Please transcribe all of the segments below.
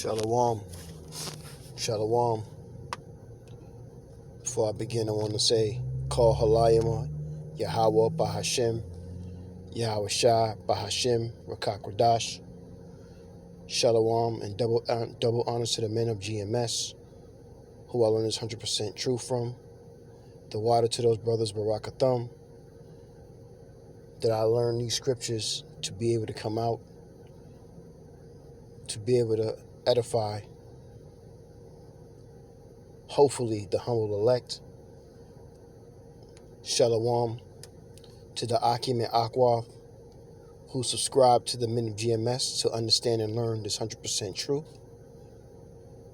Shalom. Shalom. Before I begin, I want to say, Call Halayim, Yahweh Bahashem, Yahweh Shah Bahashem, Rakak Radash. Shalom and double honors to the men of GMS, who I learned this 100% truth from. The water to those brothers, Barakathum, that I learned these scriptures to be able to come out, to be able to edify, hopefully, the humble elect. Shalom to the Akim and Akwaf, who subscribe to the men of GMS to understand and learn this 100% truth.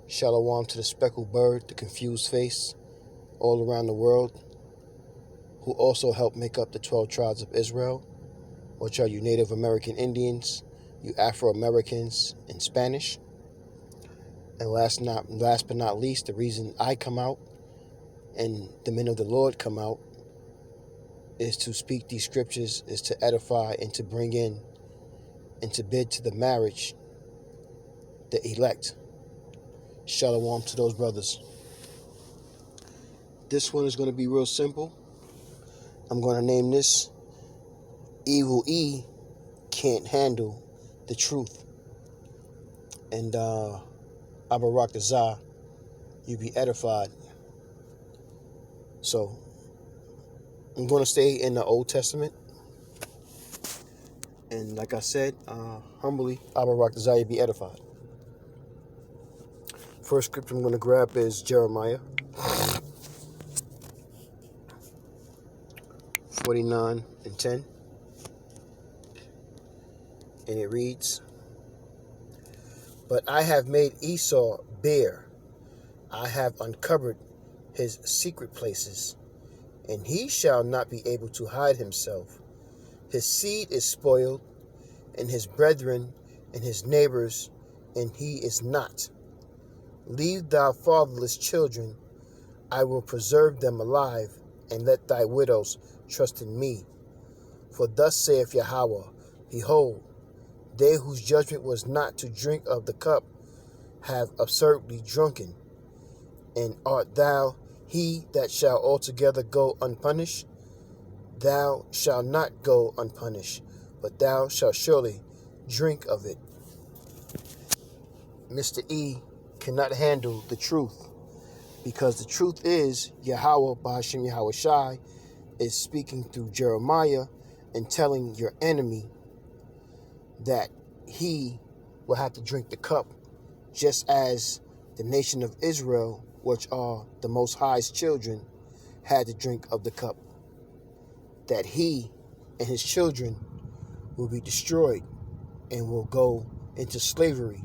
Shalom to the speckled bird, the confused face, all around the world, who also help make up the 12 tribes of Israel, which are you Native American Indians, you Afro-Americans, and Spanish. And last but not least, the reason I come out and the men of the Lord come out is to speak these scriptures, is to edify and to bring in and to bid to the marriage, the elect. Shalom to those brothers. This one is going to be real simple. I'm going to name this Evil E Can't Handle the Truth. And Abarak the Zah, you be edified. So I'm going to stay in the Old Testament. And like I said, humbly, Abarak the Zah, you be edified. First scripture I'm going to grab is Jeremiah 49:10. And it reads, But I have made Esau bare. I have uncovered his secret places, and he shall not be able to hide himself. His seed is spoiled, and his brethren and his neighbors, and he is not. Leave thy fatherless children, I will preserve them alive, and let thy widows trust in me. For thus saith Yahweh, Behold, they whose judgment was not to drink of the cup have absurdly drunken. And art thou he that shall altogether go unpunished? Thou shalt not go unpunished, but thou shalt surely drink of it. Mr. E cannot handle the truth, because the truth is Yahweh Bahashem Yahweh Shai is speaking through Jeremiah and telling your enemy that he will have to drink the cup, just as the nation of Israel, which are the Most High's children, had to drink of the cup. That he and his children will be destroyed and will go into slavery,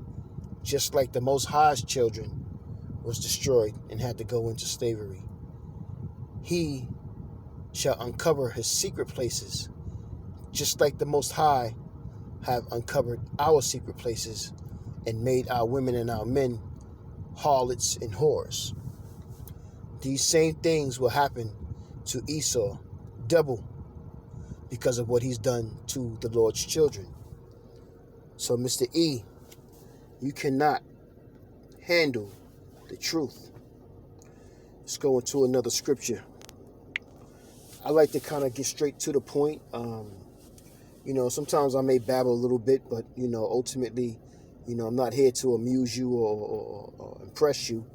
just like the Most High's children was destroyed and had to go into slavery. He shall uncover his secret places, just like the Most High have uncovered our secret places and made our women and our men harlots and whores. These same things will happen to Esau double because of what he's done to the Lord's children. So, Mr. E, you cannot handle the truth. Let's go into another scripture. I like to kind of get straight to the point. Sometimes I may babble a little bit, but, ultimately, I'm not here to amuse you or impress you.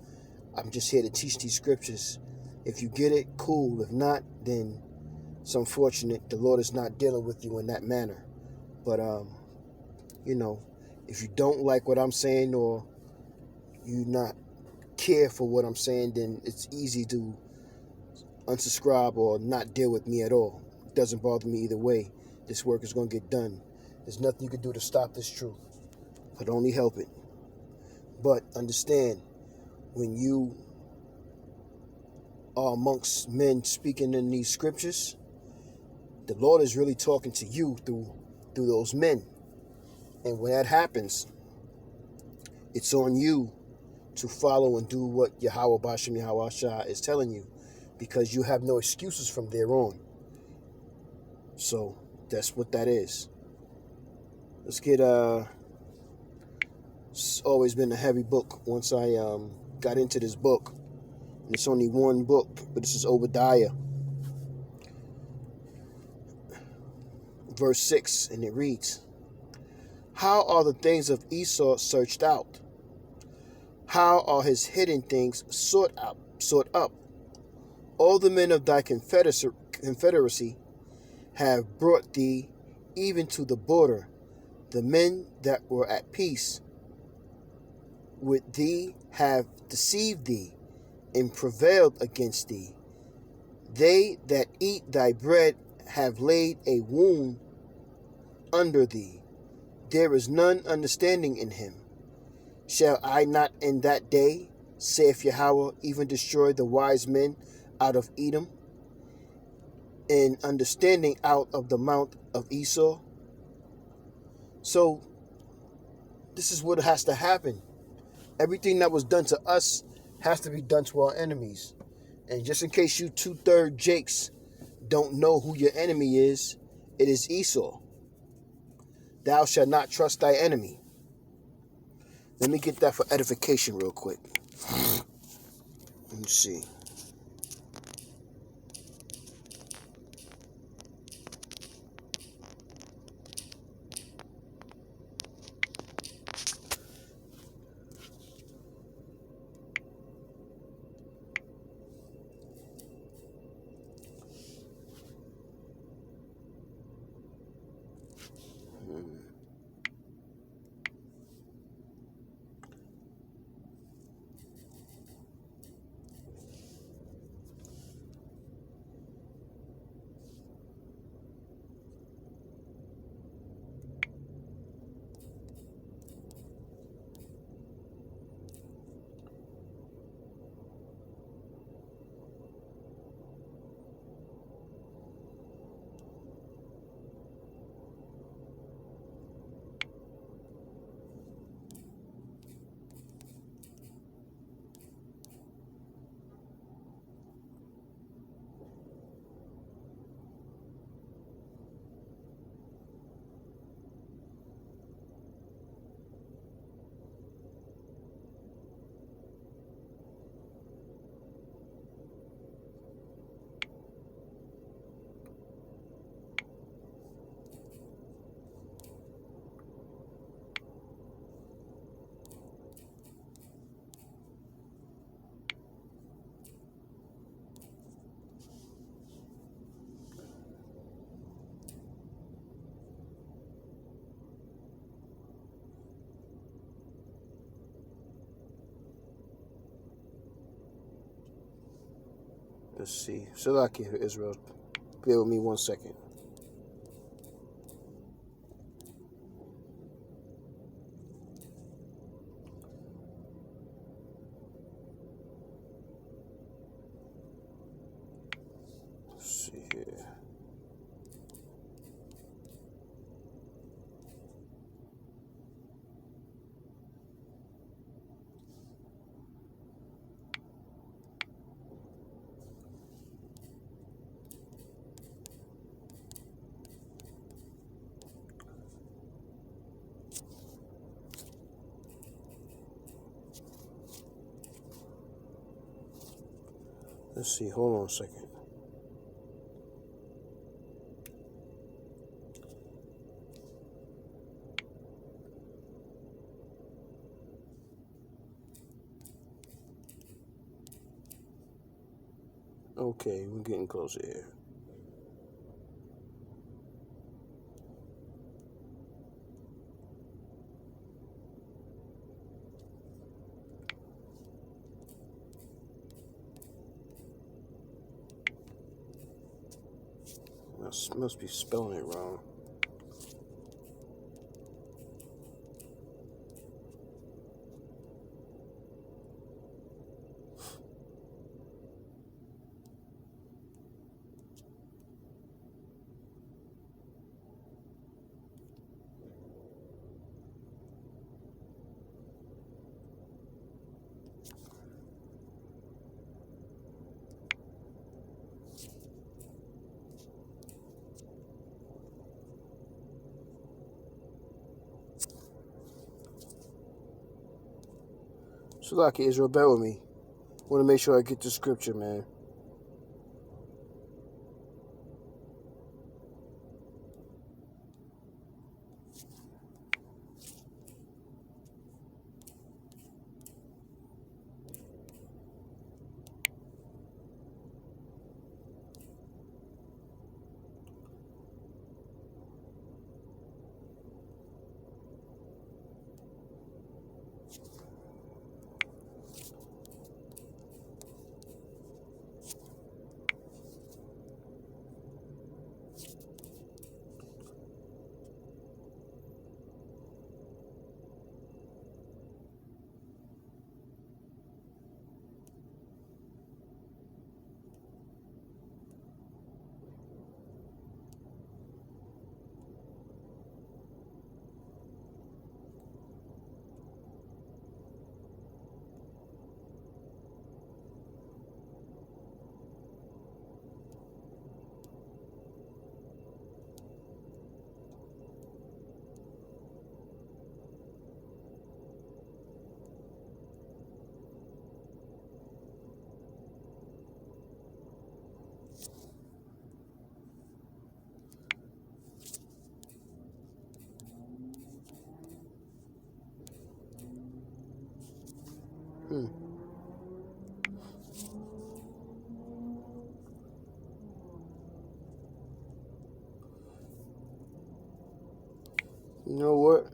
I'm just here to teach these scriptures. If you get it, cool. If not, then it's unfortunate. The Lord is not dealing with you in that manner. But, if you don't like what I'm saying or you not care for what I'm saying, then it's easy to unsubscribe or not deal with me at all. It doesn't bother me either way. This work is going to get done. There's nothing you can do to stop this truth. Could only help it. But understand, when you are amongst men speaking in these scriptures, the Lord is really talking to you through those men. And when that happens, it's on you to follow and do what Yahweh Bashem Yahweh Shah is telling you, because you have no excuses from there on. So that's what that is. Let's get It's always been a heavy book once I got into this book. And it's only one book, but this is Obadiah, verse 6, and it reads, How are the things of Esau searched out? How are his hidden things sought up? All the men of thy confederacy have brought thee even to the border. The men that were at peace with thee have deceived thee and prevailed against thee. They that eat thy bread have laid a wound under thee. There is none understanding in him. Shall I not in that day, saith Yahweh, even destroy the wise men out of Edom, and understanding out of the mount of Esau? So this is what has to happen. Everything that was done to us has to be done to our enemies. And just in case you 2/3 Jakes don't know who your enemy is, it is Esau. Thou shalt not trust thy enemy. Let me get that for edification real quick. Let me see. Let's see. Salakia, Israel. Bear with me 1 second. Let's see here. Let's see. Hold on a second. Okay, we're getting closer here. I must be spelling it wrong. Salaki, Israel, bear with me. I want to make sure I get the scripture, man. You know what?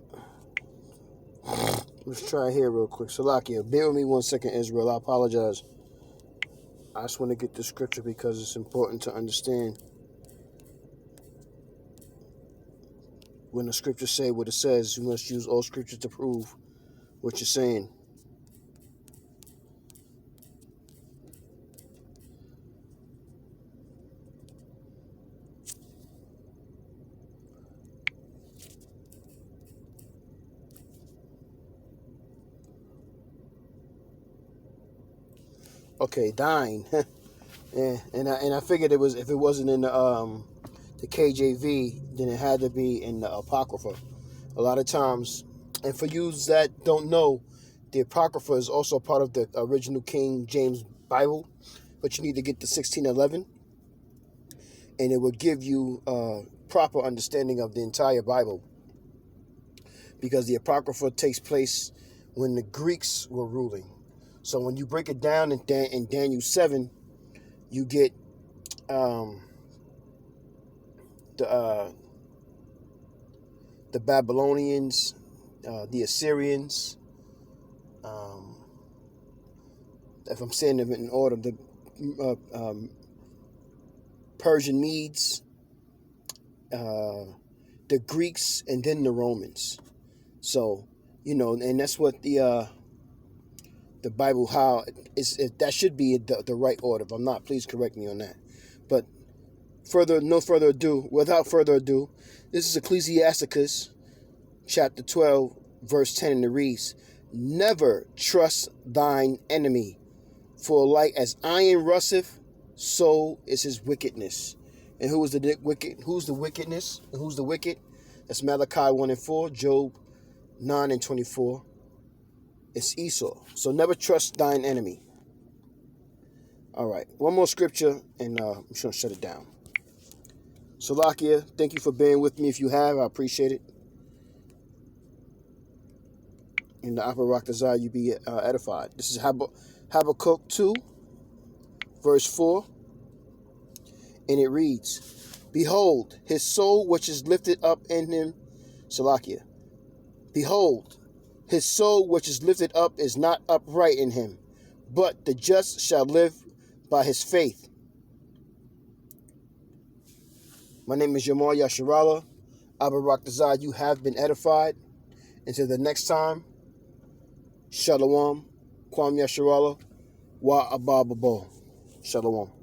Let's try here real quick. Salakia, bear with me 1 second, Israel. I apologize. I just want to get the scripture because it's important to understand when the scriptures say what it says. You must use all scriptures to prove what you're saying. Okay, dying. Yeah, and I figured it was, if it wasn't in the KJV, then it had to be in the Apocrypha. A lot of times, and for you that don't know, the Apocrypha is also part of the original King James Bible, but you need to get the 1611, and it will give you proper understanding of the entire Bible, because the Apocrypha takes place when the Greeks were ruling. So when you break it down in Daniel 7, you get the Babylonians, the Assyrians, if I'm saying them in order, the Persian Medes, the Greeks, and then the Romans. So, and that's what the Bible, how that should be the right order. If I'm not, please correct me on that. But without further ado, this is Ecclesiasticus chapter 12, verse 10, and it reads, "Never trust thine enemy, for like as iron rusteth, so is his wickedness." And who is the wicked? Who's the wickedness? And who's the wicked? That's Malachi 1 and 4, Job 9 and 24. It's Esau. So never trust thine enemy. All right, one more scripture, and I'm just going to shut it down. Salakia, thank you for being with me. If you have, I appreciate it. In the Upper Rock Desire, you be edified. This is Habakkuk 2, verse 4. And it reads, "Behold, his soul which is lifted up in him," Salakia, "Behold, his soul which is lifted up is not upright in him, but the just shall live by his faith." My name is Yamar Yasharala. Abarak Desire, you have been edified. Until the next time, Shalom, Kwam Yasharala, Wa Abba Babo. Shalom.